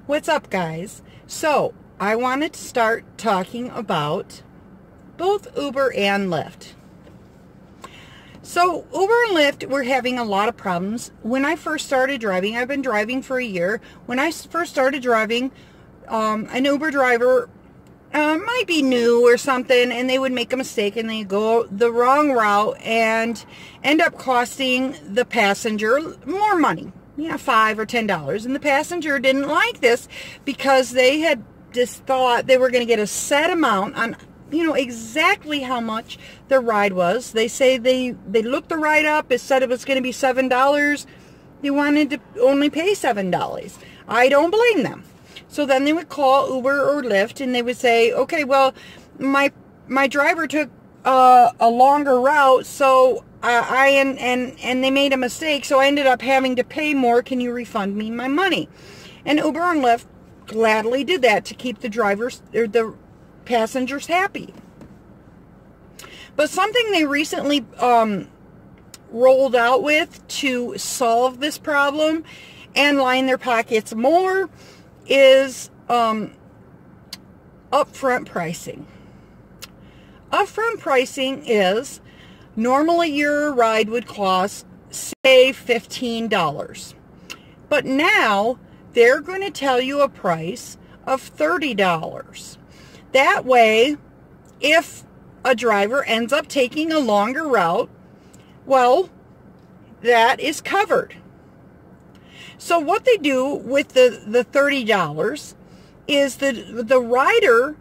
What's up, guys? So I wanted to start talking about both Uber and Lyft. So Uber and Lyft were having a lot of problems. When I first started driving, I've been driving for a year. When I first started driving, an Uber driver might be new or something, and they would make a mistake and they go the wrong route and end up costing the passenger more money. Yeah, $5 or $10. And the passenger didn't like this because they had just thought they were going to get a set amount on, exactly how much the ride was. They say they looked the ride up. It said it was going to be $7. They wanted to only pay $7. I don't blame them. So then they would call Uber or Lyft and they would say, okay, well, my driver took a longer route, so and they made a mistake, so I ended up having to pay more. Can you refund me my money? And Uber and Lyft gladly did that to keep the drivers or the passengers happy. But something they recently rolled out with to solve this problem and line their pockets more is upfront pricing. Upfront pricing is normally your ride would cost, say, $15. But now they're going to tell you a price of $30. That way, if a driver ends up taking a longer route, well, that is covered. So what they do with the $30 is the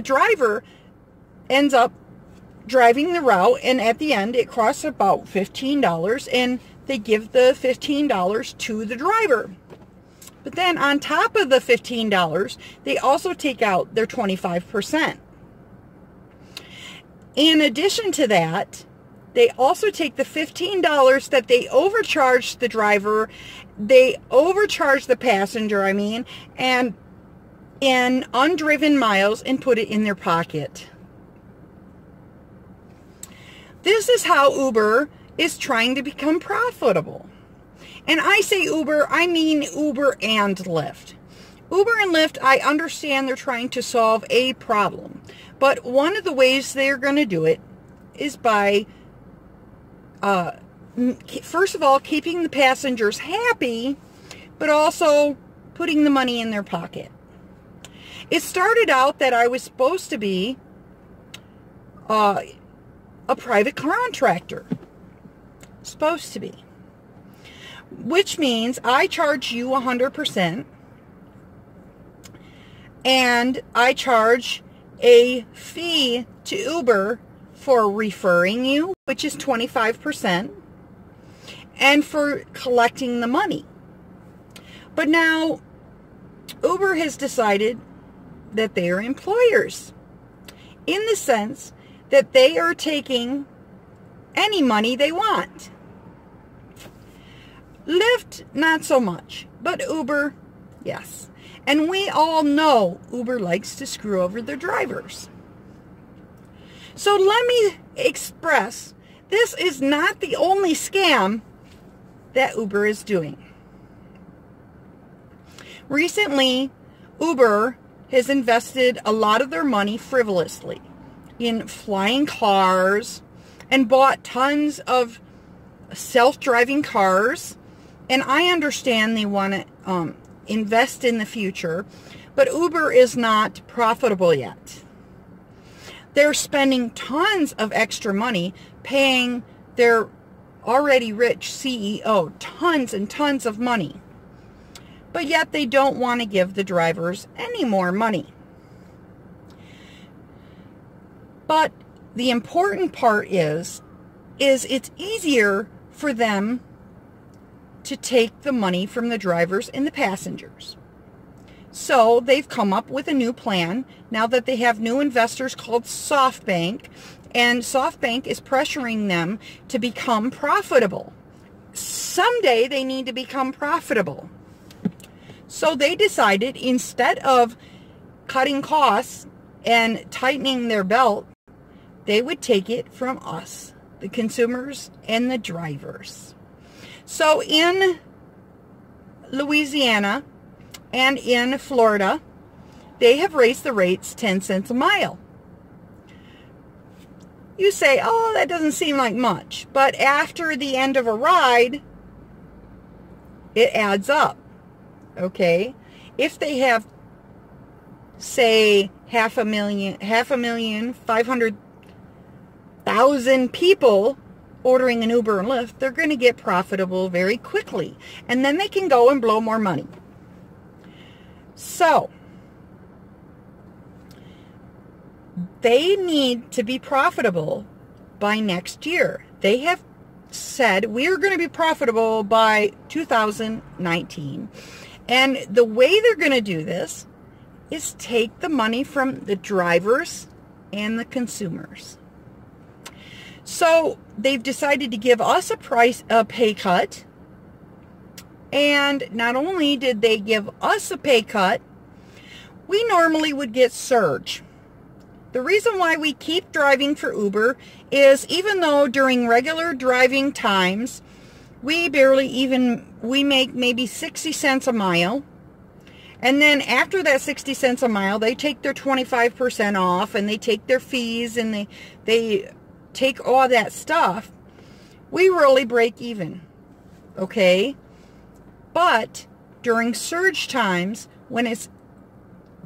driver ends up driving the route, and at the end it costs about $15, and they give the $15 to the driver. But then on top of the $15, they also take out their 25%. In addition to that, they also take the $15 that they overcharged the driver, they overcharge the passenger, and in undriven miles, and put it in their pocket. This is how Uber is trying to become profitable. And I say Uber, I mean Uber and Lyft. Uber and Lyft, I understand they're trying to solve a problem. But one of the ways they're going to do it is by, first of all, keeping the passengers happy, but also putting the money in their pocket. It started out that I was supposed to be a private contractor. Supposed to be. Which means I charge you 100%, and I charge a fee to Uber for referring you, which is 25%, and for collecting the money. But now Uber has decided that they are employers, in the sense that they are taking any money they want. Lyft, not so much, but Uber, yes. And we all know Uber likes to screw over their drivers. So let me express, this is not the only scam that Uber is doing. Recently, Uber has invested a lot of their money frivolously in flying cars and bought tons of self-driving cars. And I understand they want to invest in the future, but Uber is not profitable yet. They're spending tons of extra money paying their already rich CEO tons and tons of money. But yet they don't want to give the drivers any more money. But the important part is it's easier for them to take the money from the drivers and the passengers. So they've come up with a new plan now that they have new investors called SoftBank, and SoftBank is pressuring them to become profitable. Someday they need to become profitable. So they decided, instead of cutting costs and tightening their belt, they would take it from us, the consumers and the drivers. So in Louisiana and in Florida, they have raised the rates 10 cents a mile. You say, oh, that doesn't seem like much. But after the end of a ride, it adds up. Okay? If they have, say, 500,000 people ordering an Uber and Lyft, they're going to get profitable very quickly. And then they can go and blow more money. So, they need to be profitable by next year. They have said, we are going to be profitable by 2019. And the way they're going to do this is take the money from the drivers and the consumers. So they've decided to give us a pay cut. And not only did they give us a pay cut, we normally would get surge. The reason why we keep driving for Uber is even though during regular driving times, we make maybe 60 cents a mile. And then after that 60 cents a mile, they take their 25% off and they take their fees and they take all that stuff. We really break even. Okay? But during surge times, when it's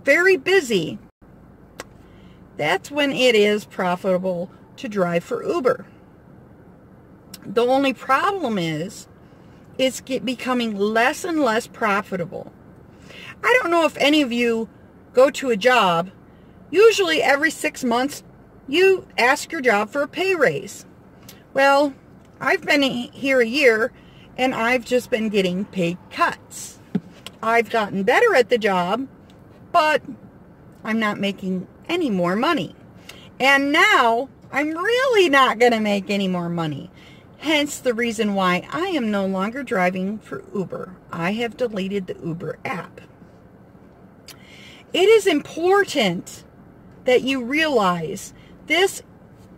very busy, that's when it is profitable to drive for Uber. The only problem is it's becoming less and less profitable. I don't know if any of you go to a job. Usually every 6 months, you ask your job for a pay raise. Well, I've been here a year, and I've just been getting pay cuts. I've gotten better at the job, but I'm not making any more money. And now, I'm really not going to make any more money. Hence the reason why I am no longer driving for Uber. I have deleted the Uber app. It is important that you realize this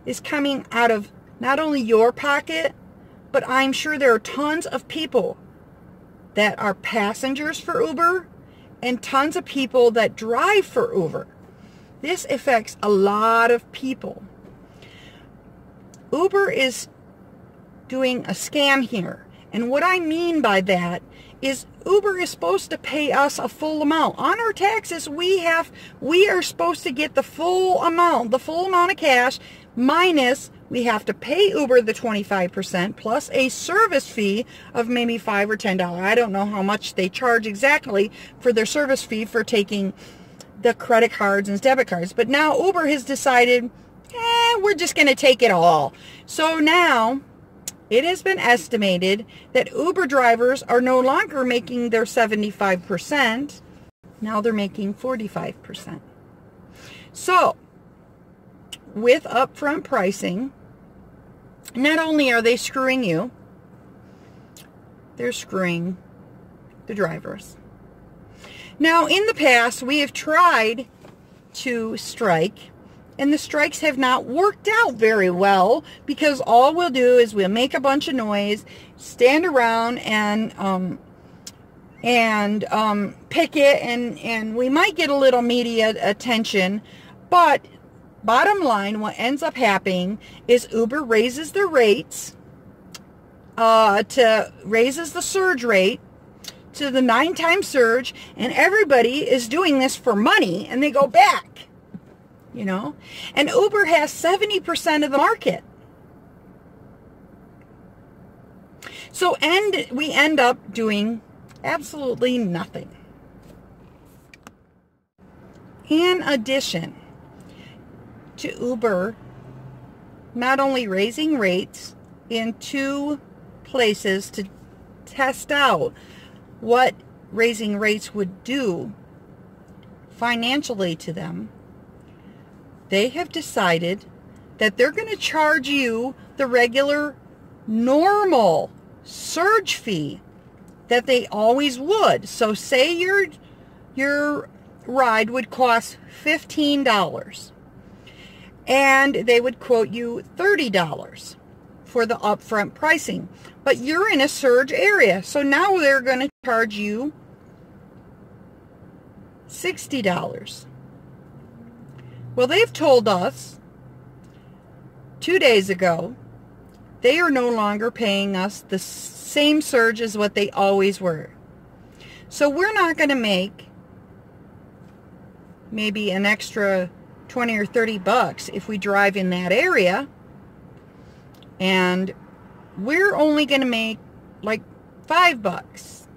is coming out of not only your pocket, but I'm sure there are tons of people that are passengers for Uber and tons of people that drive for Uber. This affects a lot of people. Uber is doing a scam here. And what I mean by that is Uber is supposed to pay us a full amount. On our taxes, we are supposed to get the full amount of cash, minus we have to pay Uber the 25% plus a service fee of maybe $5 or $10. I don't know how much they charge exactly for their service fee for taking the credit cards and debit cards. But now Uber has decided, we're just going to take it all. So now it has been estimated that Uber drivers are no longer making their 75%. Now they're making 45%. So, with upfront pricing, not only are they screwing you, they're screwing the drivers. Now, in the past, we have tried to strike, and the strikes have not worked out very well because all we'll do is we'll make a bunch of noise, stand around and picket, and we might get a little media attention, but bottom line, what ends up happening is Uber raises their rates, raises the surge rate to the 9-time surge, and everybody is doing this for money, and they go back, you know. And Uber has 70% of the market. So we end up doing absolutely nothing. In addition to Uber not only raising rates in 2 places to test out what raising rates would do financially to them, they have decided that they're going to charge you the regular normal surge fee that they always would. So say your ride would cost $15, and they would quote you $30 for the upfront pricing. But you're in a surge area, so now they're going to charge you $60. Well, they've told us 2 days ago they are no longer paying us the same surge as what they always were. So we're not going to make maybe an extra 20 or 30 bucks if we drive in that area. And we're only going to make like $5.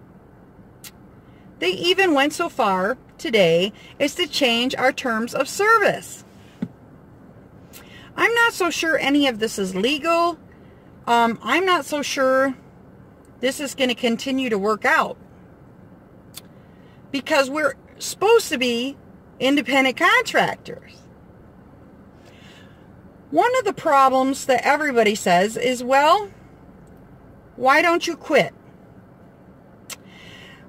They even went so far today as to change our terms of service. I'm not so sure any of this is legal. I'm not so sure this is going to continue to work out, because we're supposed to be independent contractors. One of the problems that everybody says is, well, why don't you quit?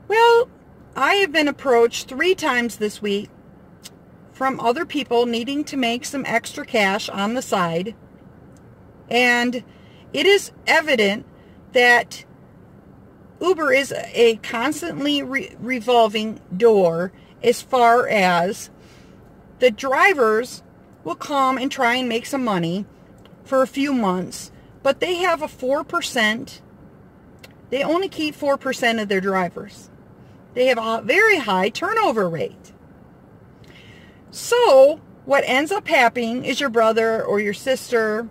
Well, I have been approached 3 times this week from other people needing to make some extra cash on the side. And it is evident that Uber is a constantly revolving door as far as the drivers will come and try and make some money for a few months, but they have a 4%. They only keep 4% of their drivers. They have a very high turnover rate. So what ends up happening is your brother or your sister,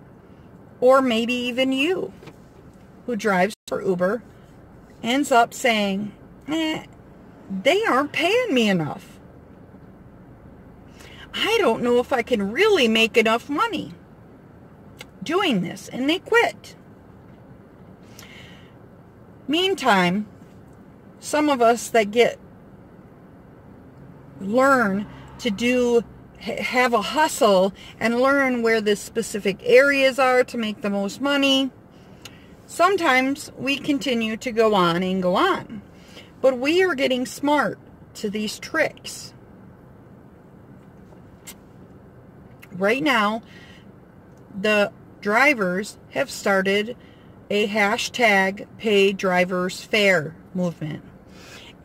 or maybe even you, who drives for Uber, ends up saying, they aren't paying me enough. I don't know if I can really make enough money doing this, and they quit. Meantime, some of us that learn to have a hustle and learn where the specific areas are to make the most money, sometimes we continue to go on and go on. But we are getting smart to these tricks. Right now, the drivers have started a hashtag pay drivers fair movement.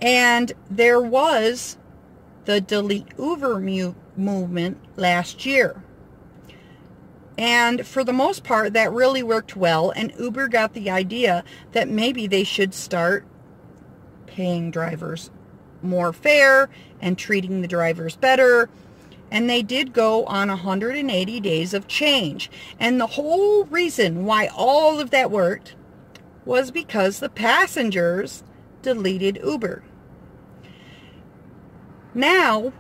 And there was the delete Uber movement last year. And for the most part, that really worked well. And Uber got the idea that maybe they should start paying drivers more fair and treating the drivers better. And they did go on 180 days of change. And the whole reason why all of that worked was because the passengers deleted Uber. Now,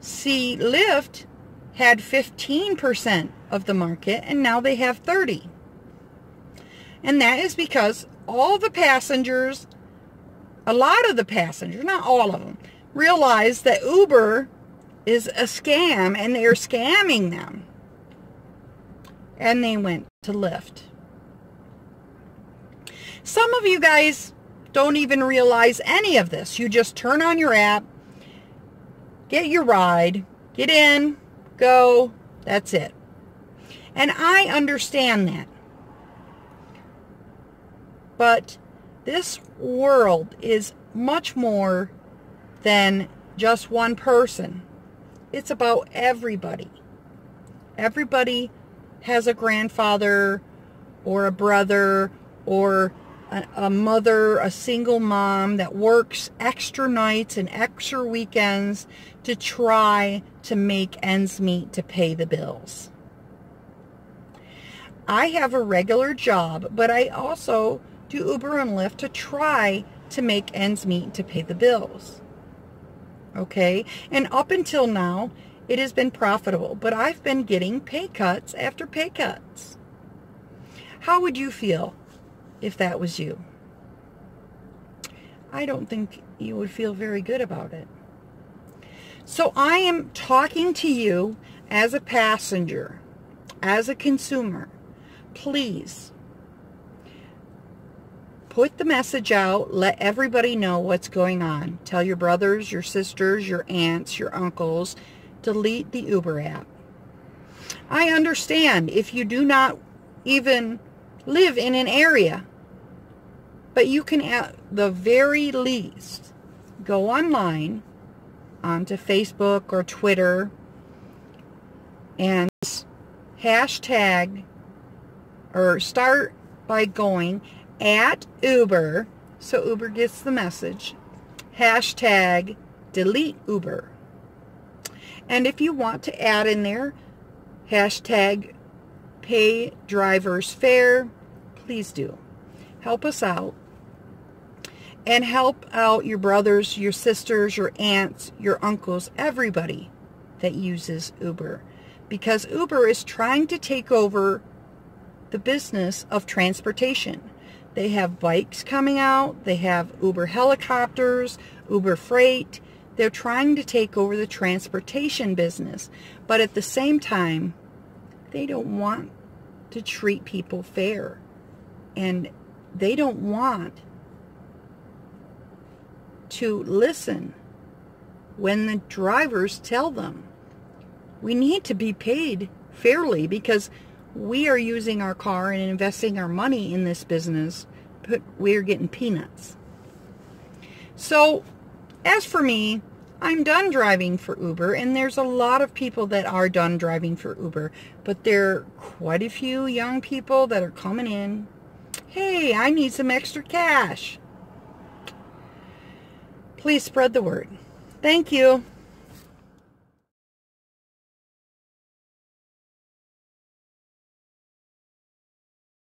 see, Lyft had 15% of the market, and now they have 30%. And that is because all the passengers, a lot of the passengers, not all of them, realized that Uber is a scam, and they're scamming them. And they went to Lyft. Some of you guys don't even realize any of this. You just turn on your app, get your ride, get in, go, that's it. And I understand that. But this world is much more than just one person. It's about everybody. Everybody has a grandfather or a brother or a mother, a single mom that works extra nights and extra weekends to try to make ends meet to pay the bills. I have a regular job, but I also do Uber and Lyft to try to make ends meet to pay the bills. Okay? And up until now, it has been profitable, but I've been getting pay cuts after pay cuts. How would you feel if that was you? I don't think you would feel very good about it. So I am talking to you as a passenger, as a consumer. Please put the message out. Let everybody know what's going on. Tell your brothers, your sisters, your aunts, your uncles. Delete the Uber app. I understand if you do not even live in an area, but you can at the very least go online onto Facebook or Twitter and hashtag, or start by going at Uber, so Uber gets the message, hashtag delete Uber. And if you want to add in there hashtag pay drivers fair, please do. Help us out. And help out your brothers, your sisters, your aunts, your uncles, everybody that uses Uber. Because Uber is trying to take over the business of transportation. They have bikes coming out. They have Uber helicopters, Uber freight. They're trying to take over the transportation business. But at the same time, they don't want to treat people fair. And they don't want to listen when the drivers tell them we need to be paid fairly because we are using our car and investing our money in this business, but we're getting peanuts. So as for me, I'm done driving for Uber, and there's a lot of people that are done driving for Uber, but there are quite a few young people that are coming in. Hey, I need some extra cash. Please spread the word. Thank you.